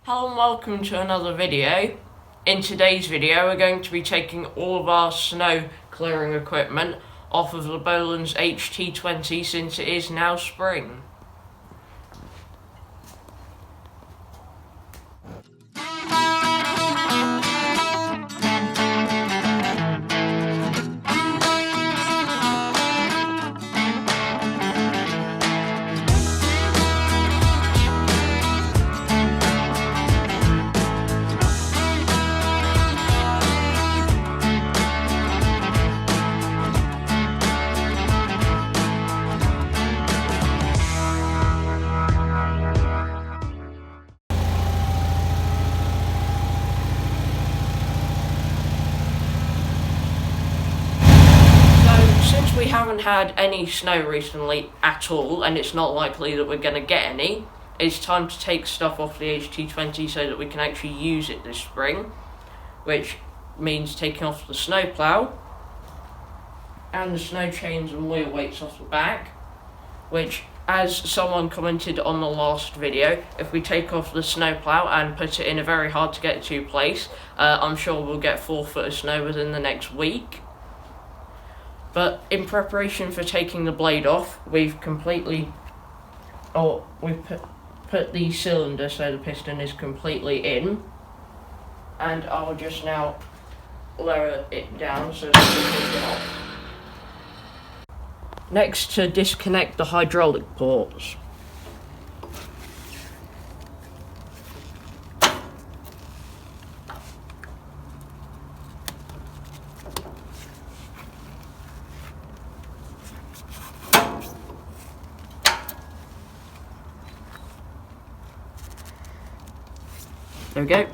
Hello and welcome to another video. In today's video we're going to be taking all of our snow clearing equipment off of the Bolens HT20 since it is now spring. Since we haven't had any snow recently at all, and it's not likely that we're going to get any, it's time to take stuff off the HT20 so that we can actually use it this spring, which means taking off the snow plough and the snow chains and wheel weights off the back, which, as someone commented on the last video, if we take off the snow plough and put it in a very hard to get to place, I'm sure we'll get 4 foot of snow within the next week. But in preparation for taking the blade off, we've put the cylinder so the piston is completely in, and I'll just now lower it down so that we can take it off. Next, to disconnect the hydraulic ports. There we go.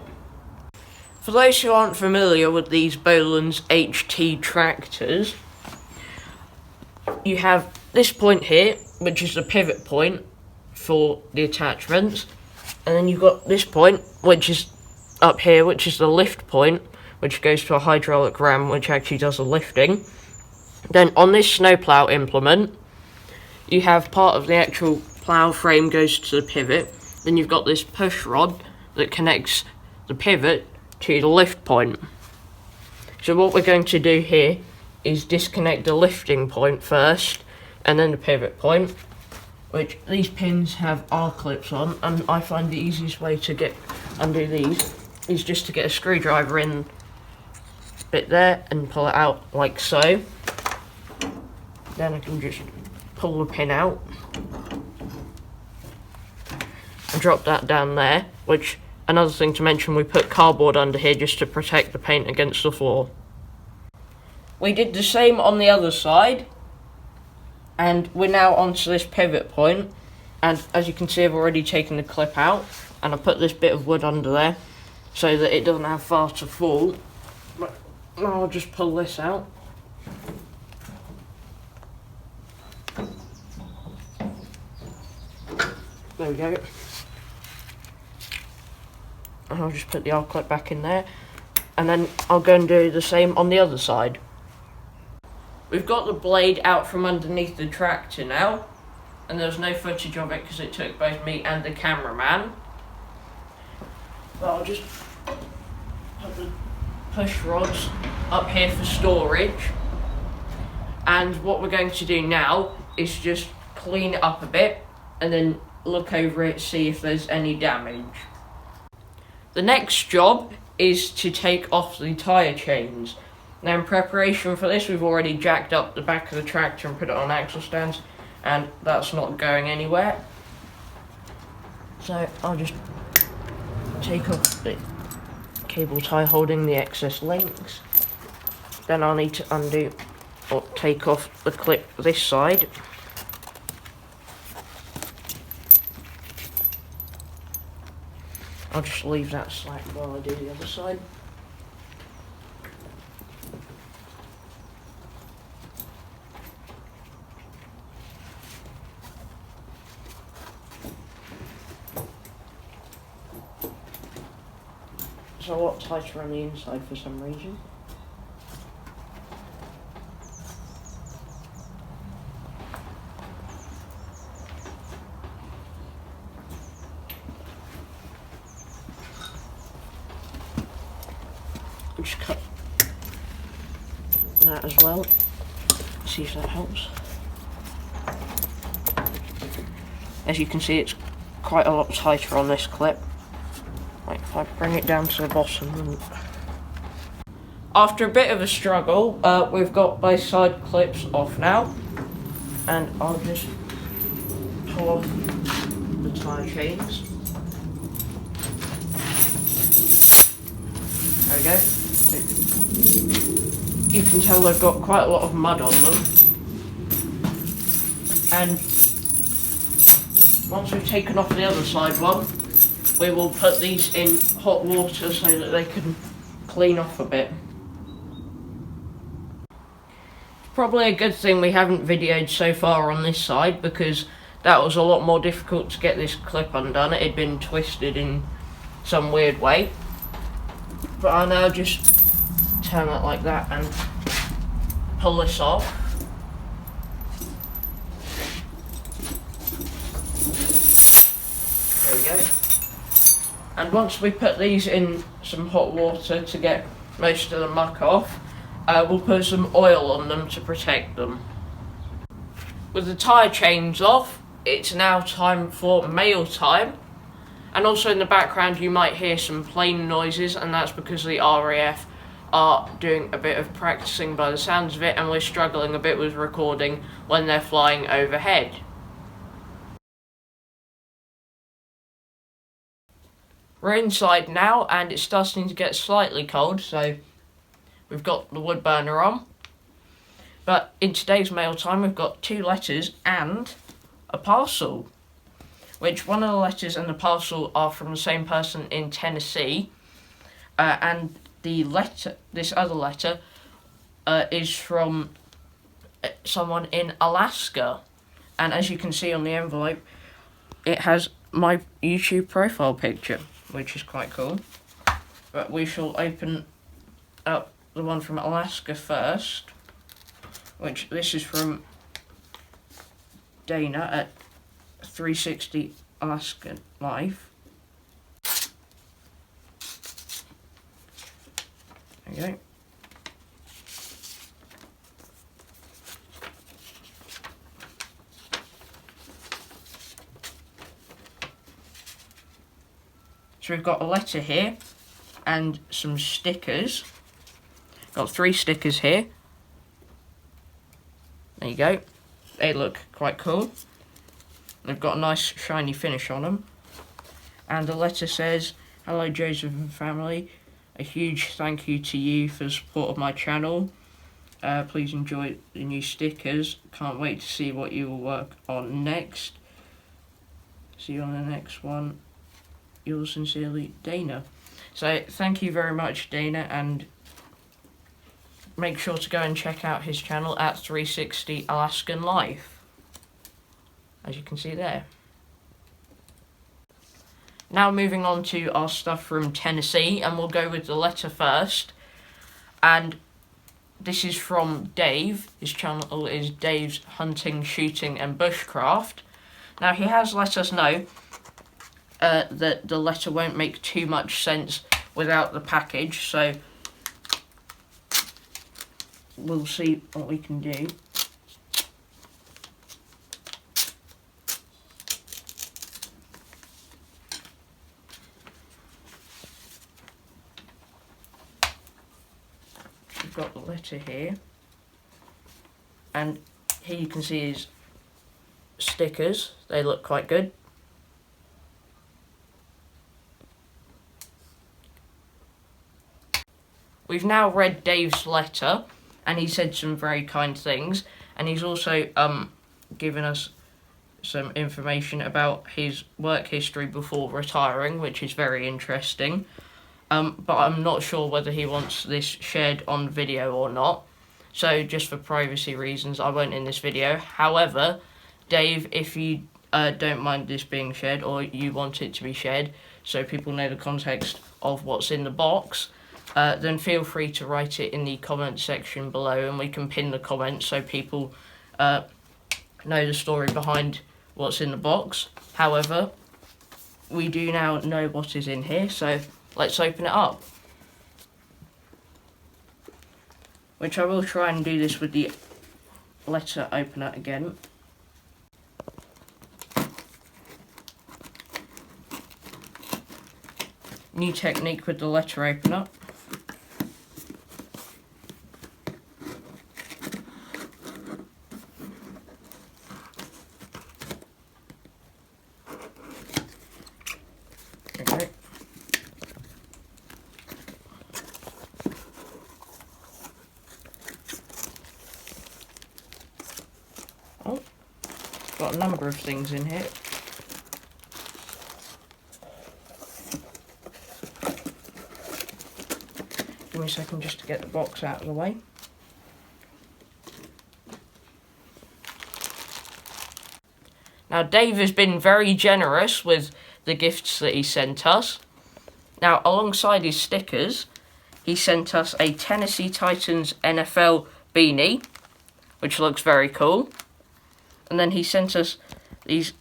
For those who aren't familiar with these Bolens HT tractors, you have this point here, which is the pivot point for the attachments, and then you've got this point, which is up here, which is the lift point, which goes to a hydraulic ram, which actually does the lifting. Then on this snowplow implement, you have part of the actual plough frame goes to the pivot, then you've got this push rod that connects the pivot to the lift point. So what we're going to do here is disconnect the lifting point first and then the pivot point, which these pins have R-clips on, and I find the easiest way to undo these is just to get a screwdriver in bit there and pull it out like so. Then I can just pull the pin out and drop that down there, which, another thing to mention, we put cardboard under here just to protect the paint against the floor. We did the same on the other side, and we're now onto this pivot point, and as you can see I've already taken the clip out, and I put this bit of wood under there so that it doesn't have far to fall. But now I'll just pull this out. There we go. And I'll just put the R-clip back in there, and then I'll go and do the same on the other side. We've got the blade out from underneath the tractor now, and there's no footage of it because it took both me and the cameraman. But I'll just put the push rods up here for storage, and what we're going to do now is just clean it up a bit and then look over it, see if there's any damage. The next job is to take off the tyre chains. Now, in preparation for this, we've already jacked up the back of the tractor and put it on axle stands, and that's not going anywhere. So I'll just take off the cable tie holding the excess links. Then I'll need to undo or take off the clip this side. I'll just leave that slack while I do the other side. It's a lot tighter on the inside for some reason. just cut that as well. See if that helps. As you can see, it's quite a lot tighter on this clip. Like if I bring it down to the bottom. And after a bit of a struggle, we've got both side clips off now, and I'll just pull off the tyre chains. There we go. You can tell they've got quite a lot of mud on them. And once we've taken off the other side one, we will put these in hot water so that they can clean off a bit. Probably a good thing we haven't videoed so far on this side, because that was a lot more difficult to get this clip undone. It had been twisted in some weird way. But I'll now just turn it like that and pull this off. There we go. And once we put these in some hot water to get most of the muck off, we'll put some oil on them to protect them. With the tyre chains off, it's now time for mail time. And also in the background you might hear some plane noises, and that's because the RAF are doing a bit of practicing by the sounds of it, and we're struggling a bit with recording when they're flying overhead. We're inside now and it's starting to get slightly cold, so we've got the wood burner on. But in today's mail time we've got 2 letters and a parcel, which one of the letters and the parcel are from the same person in Tennessee, and this other letter is from someone in Alaska. And as you can see on the envelope, it has my YouTube profile picture, which is quite cool. But we shall open up the one from Alaska first, which this is from Dana at 360 Alaskan Life. There you go. So we've got a letter here and some stickers. Got 3 stickers here. There you go. They look quite cool. They've got a nice shiny finish on them. And the letter says, "Hello Joseph and family. A huge thank you to you for the support of my channel. Please enjoy the new stickers. Can't wait to see what you will work on next. See you on the next one. Yours sincerely, Dana." So thank you very much, Dana, and make sure to go and check out his channel at 360 Alaskan Life, as you can see there. Now moving on to our stuff from Tennessee, and we'll go with the letter first. And this is from Dave. His channel is Dave's Hunting, Shooting and Bushcraft. Now he has let us know that the letter won't make too much sense without the package, so we'll see what we can do. We've got the letter here, and here you can see his stickers. They look quite good. We've now read Dave's letter, and he said some very kind things, and he's also given us some information about his work history before retiring, which is very interesting. But I'm not sure whether he wants this shared on video or not, so just for privacy reasons I won't in this video. However, Dave, if you don't mind this being shared, or you want it to be shared so people know the context of what's in the box, then feel free to write it in the comment section below, and we can pin the comment so people know the story behind what's in the box. However, we do now know what is in here, so let's open it up. which I will try and do this with the letter opener again. New technique with the letter opener. Okay. Oh, got a number of things in here. Give me a second just to get the box out of the way. Now Dave has been very generous with the gifts that he sent us. Now alongside his stickers, he sent us a Tennessee Titans NFL beanie, which looks very cool. And then he sent us these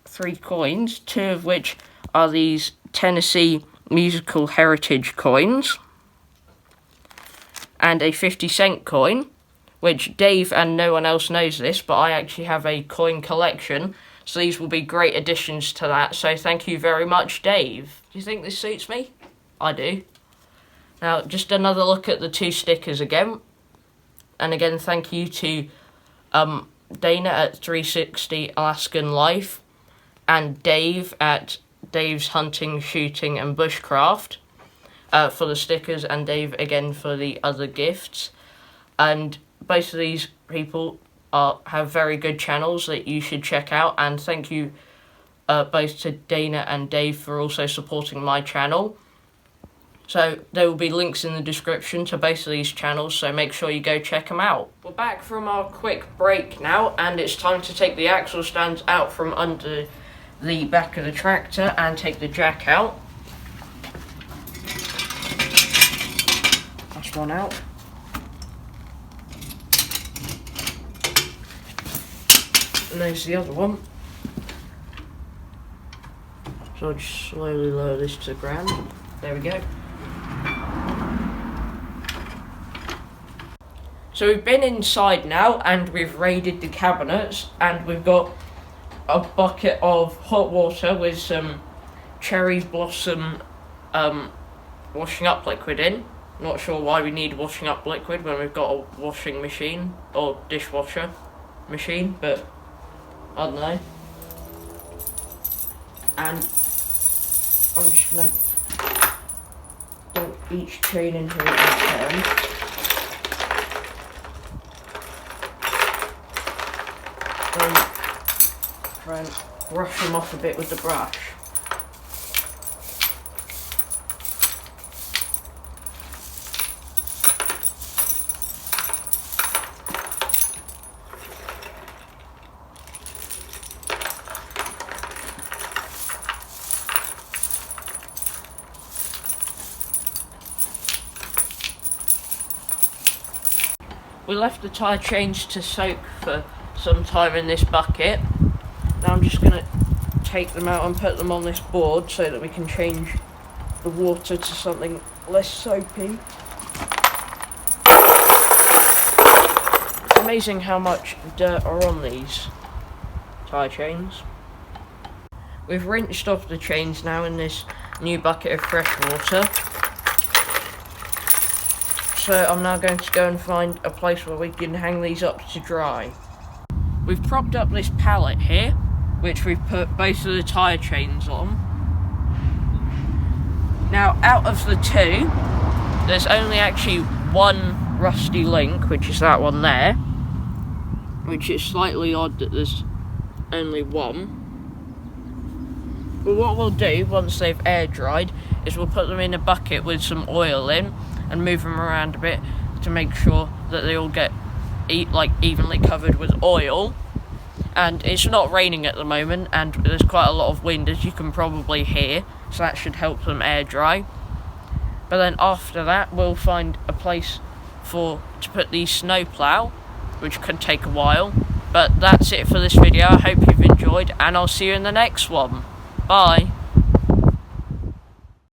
3 coins, 2 of which are these Tennessee Musical Heritage coins. And a 50-cent coin, which Dave and no one else knows this, but I actually have a coin collection, so these will be great additions to that, so thank you very much, Dave. Do you think this suits me? I do. Now, just another look at the 2 stickers again, and again, thank you to Dana at 360 Alaskan Life, and Dave at Dave's Hunting, Shooting and Bushcraft. For the stickers, and Dave again for the other gifts. And both of these people have very good channels that you should check out, and thank you both to Dana and Dave for also supporting my channel. So there will be links in the description to both of these channels, so make sure you go check them out. We're back from our quick break now, and it's time to take the axle stands out from under the back of the tractor and take the jack out. One out. And there's the other one. So I'll just slowly lower this to the ground. There we go. So we've been inside now and we've raided the cabinets, and we've got a bucket of hot water with some cherry blossom washing up liquid in. Not sure why we need washing up liquid when we've got a washing machine or dishwasher machine, but I don't know. And I'm just going to dump each chain into it in turn. And try and brush them off a bit with the brush. We left the tyre chains to soak for some time in this bucket. Now I'm just going to take them out and put them on this board so that we can change the water to something less soapy. It's amazing how much dirt are on these tyre chains. We've rinsed off the chains now in this new bucket of fresh water. So I'm now going to go and find a place where we can hang these up to dry. We've propped up this pallet here, which we've put both of the tyre chains on. Now, out of the 2, there's only actually one rusty link, which is that one there, which is slightly odd that there's only one. But what we'll do, once they've air dried, is we'll put them in a bucket with some oil in, and move them around a bit to make sure that they all get evenly covered with oil. And it's not raining at the moment, and there's quite a lot of wind, as you can probably hear, so that should help them air dry. But then after that we'll find a place to put the snow plough, which could take a while. But that's it for this video. I hope you've enjoyed, and I'll see you in the next one. Bye.